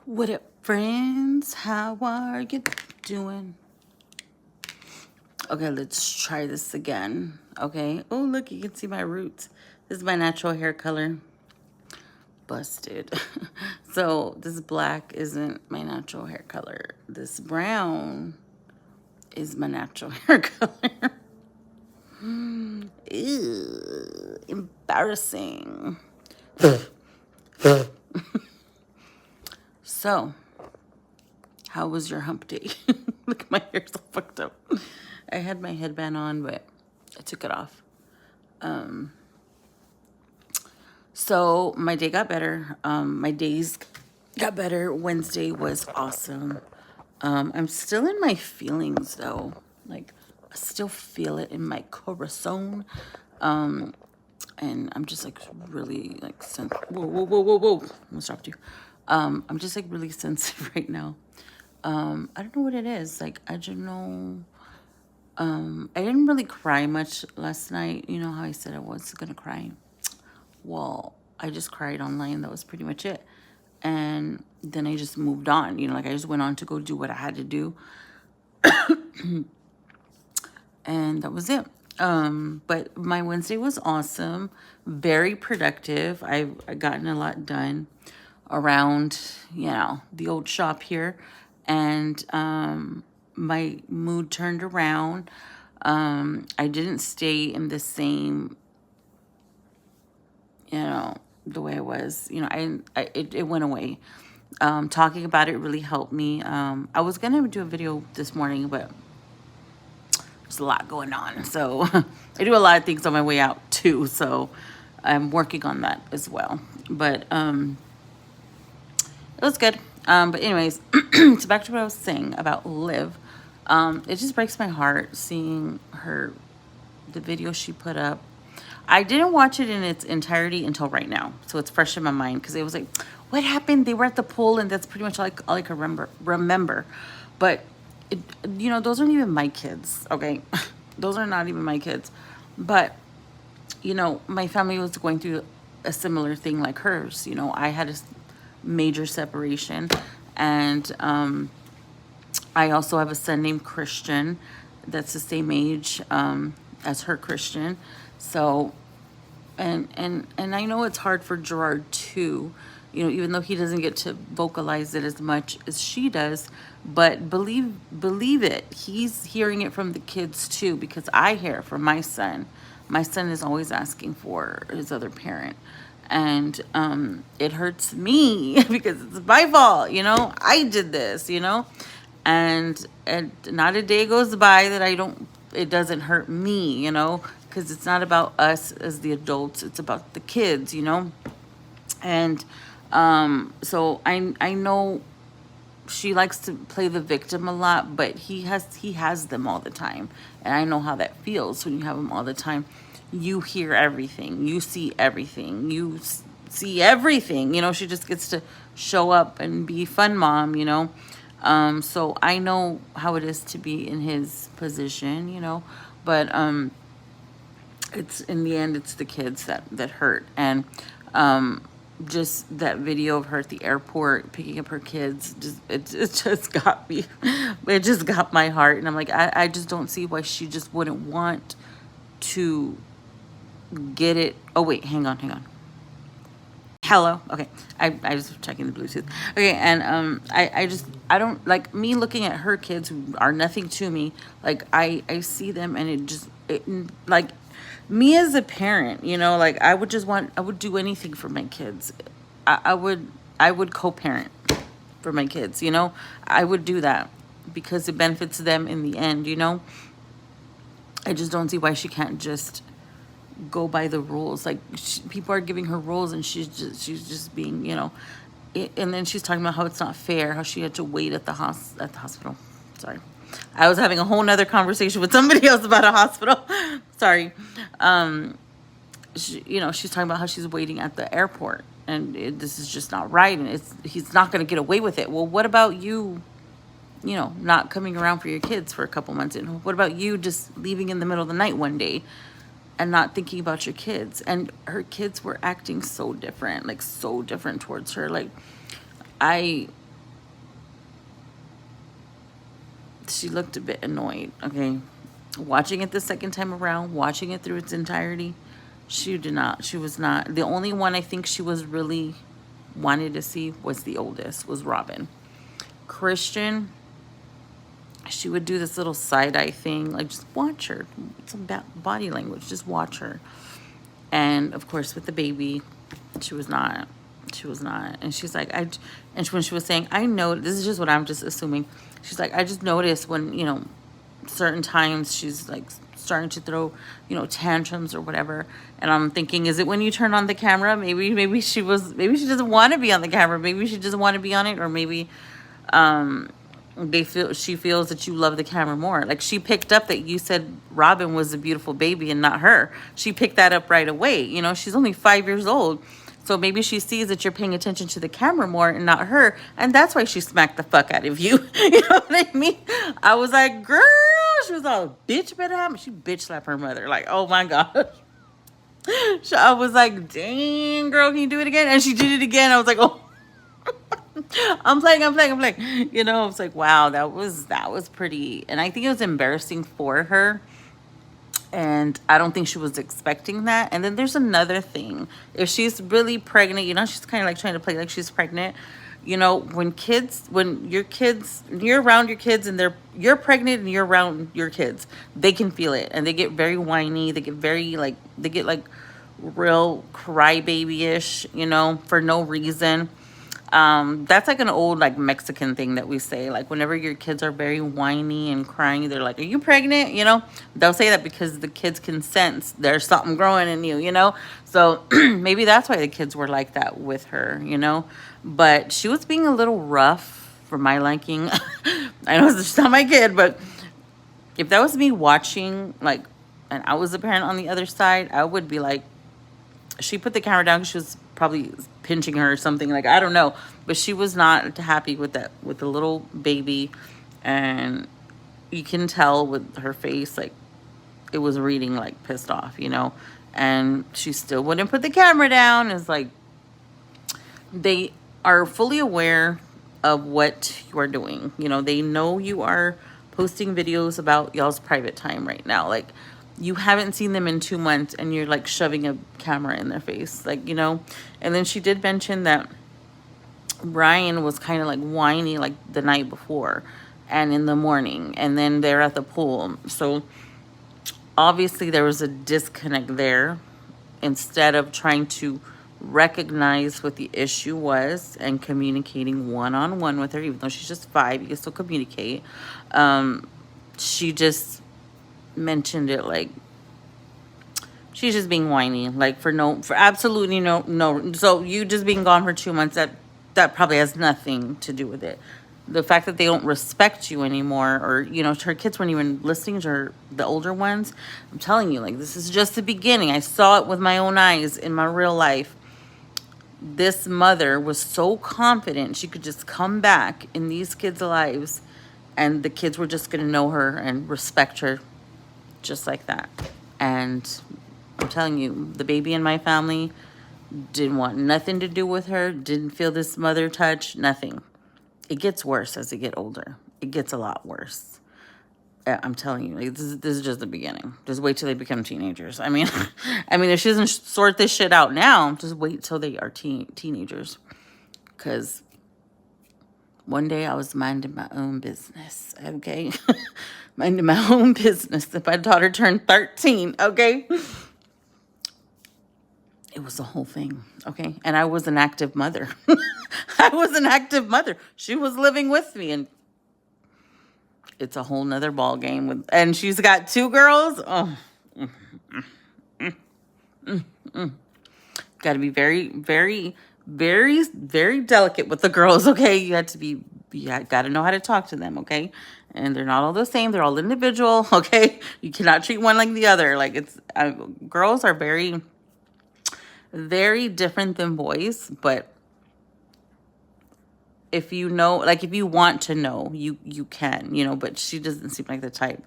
What up, friends? How are you doing? Okay, let's try this again. Okay. Oh, look, you can see my roots. This is my natural hair color. Busted. So this black isn't my natural hair color. This brown is my natural hair color. Ew, embarrassing. So, how was your hump day? Look, my hair's all fucked up. I had my headband on, but I took it off. So my day got better. My days got better. Wednesday was awesome. I'm still in my feelings though. Like I still feel it in my corazon. And I'm just like really like whoa. Almost dropped you. I'm just like really sensitive right now. I don't know what it is. Like I don't know. I didn't really cry much last night. You know how I said I was gonna cry. Well, I just cried online. That was pretty much it. And then I just moved on. You know, like I just went on to go do what I had to do. And that was it. But my Wednesday was awesome. Very productive. I've gotten a lot done around, you know, the old shop here. And my mood turned around. I didn't stay in the same, you know, the way I was. You know, it went away. Talking about it really helped me. I was gonna do a video this morning, but there's a lot going on. So I do a lot of things on my way out too. So I'm working on that as well. But it was good. But anyways, so back to what I was saying about Liv. It just breaks my heart seeing her, the video she put up. I didn't watch it in its entirety until right now, so it's fresh in my mind because it was like, what happened? They were at the pool, and that's pretty much all I can remember. But it, you know, those aren't even my kids. Okay, those are not even my kids. But you know, my family was going through a similar thing like hers. You know, I had a major separation, and I also have a son named Christian that's the same age as her Christian. So and I know it's hard for Gerard too, you know, even though he doesn't get to vocalize it as much as she does. But believe it, he's hearing it from the kids too, because I hear it from my son. My son is always asking for his other parent. And it hurts me because it's my fault, you know. I did this, you know. And not a day goes by that it doesn't hurt me, you know, because it's not about us as the adults, it's about the kids, you know. And so I know she likes to play the victim a lot, but he has them all the time, and I know how that feels when you have them all the time. You hear everything, you see everything, see everything, you know. She just gets to show up and be fun mom, you know. So I know how it is to be in his position, you know. But it's in the end, it's the kids that hurt. And just that video of her at the airport picking up her kids, it just got me. It just got my heart. And I'm like, I just don't see why she just wouldn't want to get it. Oh wait, hang on. Hello. Okay. I was checking the Bluetooth. Okay, and I don't like me looking at her kids who are nothing to me. Like I see them, and it like me as a parent, you know, like I would do anything for my kids. I would co-parent for my kids, you know. I would do that because it benefits them in the end, you know. I just don't see why she can't just go by the rules. Like people are giving her rules, and she's being, you know. And then she's talking about how it's not fair, how she had to wait at the hospital. Sorry, I was having a whole nother conversation with somebody else about a hospital. Sorry. You know, she's talking about how she's waiting at the airport, and this is just not right, and he's not going to get away with it. Well, what about you? You know, not coming around for your kids for a couple months, and what about you just leaving in the middle of the night one day and not thinking about your kids? And her kids were acting so different, like so different towards her. Like I she looked a bit annoyed, okay? Watching it the second time around, watching it through its entirety, she was not. The only one I think she was really wanted to see was the oldest, was Robin. Christian, she would do this little side-eye thing, like just watch her. It's about body language, just watch her. And of course with the baby, she was not. And she's like, and when she was saying, I know, this is just what I'm just assuming. She's like, I just noticed when, certain times she's like starting to throw, tantrums or whatever. And I'm thinking, is it when you turn on the camera? Maybe she doesn't want to be on the camera. Maybe she doesn't want to be on it, or maybe she feels that you love the camera more. Like, she picked up that you said Robin was a beautiful baby and not her. She picked that up right away. She's only 5 years old. So maybe she sees that you're paying attention to the camera more and not her. And that's why she smacked the fuck out of you. You know what I mean? I was like, girl, she was all, bitch, better have me. She bitch slapped her mother. Like, oh my God. So I was like, dang, girl, can you do it again? And she did it again. I was like, oh. I'm playing. I was like, wow, that was pretty. And I think it was embarrassing for her. And I don't think she was expecting that. And then there's another thing. If she's really pregnant, she's kind of like trying to play like she's pregnant. When you're around your kids and you're pregnant and you're around your kids, they can feel it. And they get very whiny. They get very real crybaby-ish, for no reason. That's like an old Mexican thing that we say, like whenever your kids are very whiny and crying, they're like, are you pregnant? They'll say that because the kids can sense there's something growing in you, so maybe that's why the kids were like that with her, but she was being a little rough for my liking. I know it's not my kid, but if that was me watching, and I was the parent on the other side, I would be like, she put the camera down because she was probably pinching her or something, I don't know, but she was not happy with the little baby. And you can tell with her face, it was reading pissed off, and she still wouldn't put the camera down. It's like, they are fully aware of what you are doing. They know you are posting videos about y'all's private time right now. You haven't seen them in 2 months and you're shoving a camera in their face, and then she did mention that Ryan was kind of whiny the night before and in the morning, and then they're at the pool. So obviously there was a disconnect there. Instead of trying to recognize what the issue was and communicating one-on-one with her, even though she's just 5, you can still communicate. She just mentioned it she's just being whiny, for absolutely no. So you just being gone for 2 months, that probably has nothing to do with it. The fact that they don't respect you anymore, or her kids weren't even listening to her, the older ones. I'm telling you, this is just the beginning. I saw it with my own eyes in my real life. This mother was so confident she could just come back in these kids' lives, and the kids were just going to know her and respect her just like that. And I'm telling you, the baby in my family didn't want nothing to do with her, didn't feel this mother touch, nothing. It gets worse as they get older. It gets a lot worse. I'm telling you, this is just the beginning. Just wait till they become teenagers. I mean, if she doesn't sort this shit out now, just wait till they are teenagers. Because one day I was minding my own business, okay? Minding my own business. If my daughter turned 13, okay? It was the whole thing, okay? And I was an active mother. She was living with me, and it's a whole nother ball game. And she's got 2 girls. Oh, got to be very, very, very, very delicate with the girls, okay? You got to know how to talk to them, okay? And they're not all the same. They're all individual, okay? You cannot treat one like the other. Girls are very, very different than boys, but if you know, if you want to know, you can, but she doesn't seem like the type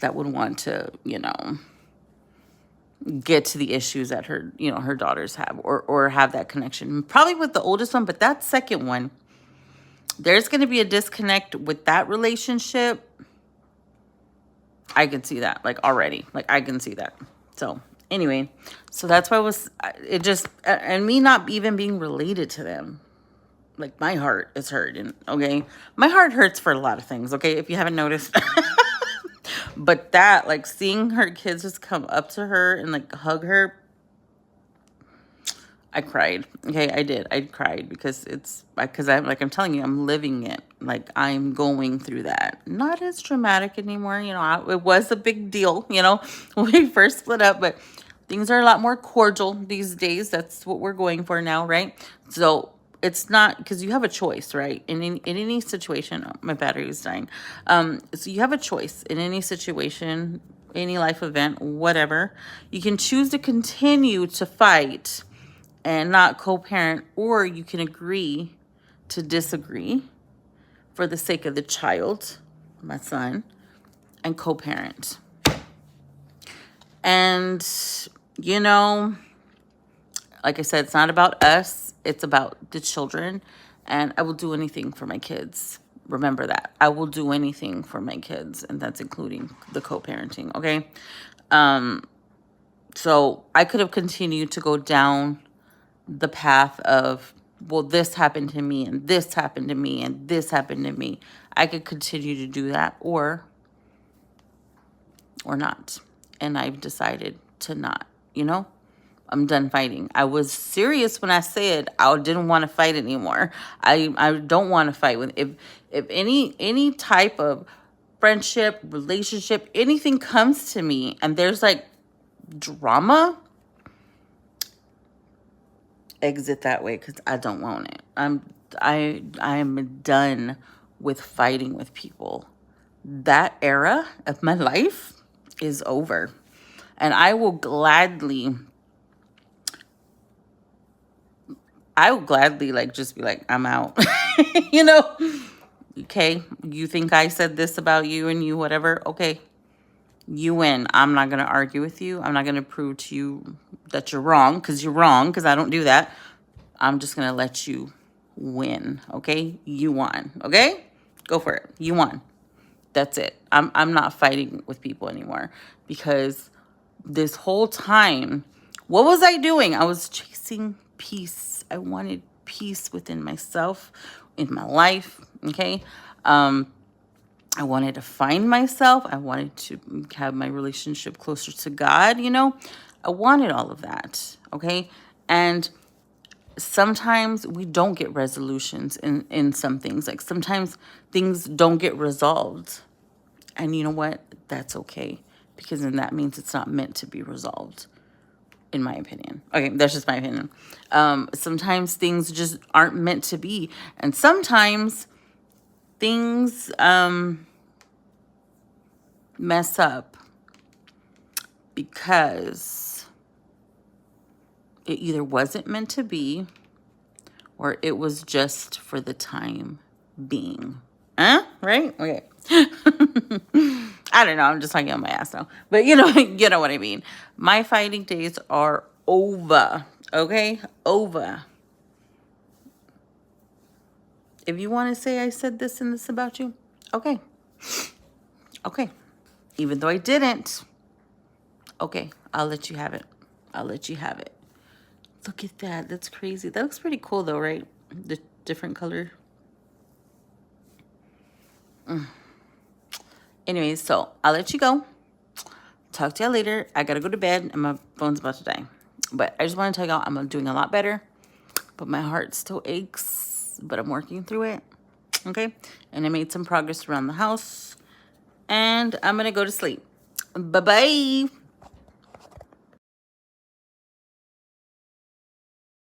that would want to, get to the issues that her daughters have, or have that connection. Probably with the oldest one, but that second one, there's going to be a disconnect with that relationship I can see that, like, already. Like, I can see that. So, anyway, so that's why it just, and me not even being related to them. Like, my heart is hurting, okay? My heart hurts for a lot of things, okay? If you haven't noticed. But that, like, seeing her kids just come up to her and, like, hug her, I cried. Okay, I did. I cried because I'm telling you, I'm living it. Like, I'm going through that. Not as dramatic anymore. You know, it was a big deal, you know, when we first split up, but things are a lot more cordial these days. That's what we're going for now, right? So it's not, because you have a choice, right? In any situation, oh, my battery is dying. So you have a choice in any situation, any life event, whatever. You can choose to continue to fight and not co-parent, or you can agree to disagree for the sake of the child, my son, and co-parent. And, you know, like I said, it's not about us, it's about the children. And I will do anything for my kids. Remember that. I will do anything for my kids, and that's including the co-parenting, okay? So I could have continued to go down the path of, well, this happened to me, and this happened to me, and this happened to me. I could continue to do that, or not. And I've decided to not, you know? I'm done fighting. I was serious when I said I didn't want to fight anymore. I don't want to fight with, if any type of friendship, relationship, anything comes to me and there's like drama, exit that way, because I don't want it. I'm done with fighting with people. That era of my life is over. And I will gladly like just be like, I'm out. You know? Okay, you think I said this about you and you whatever? Okay, you win. I'm not going to argue with you. I'm not going to prove to you that you're wrong, because you're wrong, because I don't do that. I'm just going to let you win, okay? You won, okay? Go for it. You won. That's it. I'm not fighting with people anymore, because this whole time, what was I doing? I was chasing peace. I wanted peace within myself, in my life, okay? I wanted to find myself. I wanted to have my relationship closer to God, you know? I wanted all of that, okay? And sometimes we don't get resolutions in some things. Like, sometimes things don't get resolved. And you know what? That's okay. Because then that means it's not meant to be resolved, in my opinion. Okay, that's just my opinion. Sometimes things just aren't meant to be. And sometimes things mess up because it either wasn't meant to be, or it was just for the time being. Right? Okay. I don't know. I'm just talking on my ass now. But you know what I mean. My fighting days are over. Okay? Over. If you want to say I said this and this about you, okay. Okay. Even though I didn't, okay, I'll let you have it. I'll let you have it. Look at that. That's crazy. That looks pretty cool though, right? The different color. Anyways, so I'll let you go. Talk to y'all later. I gotta go to bed and my phone's about to die. But I just want to tell y'all I'm doing a lot better. But my heart still aches. But I'm working through it. Okay? And I made some progress around the house. And I'm gonna go to sleep. Bye-bye.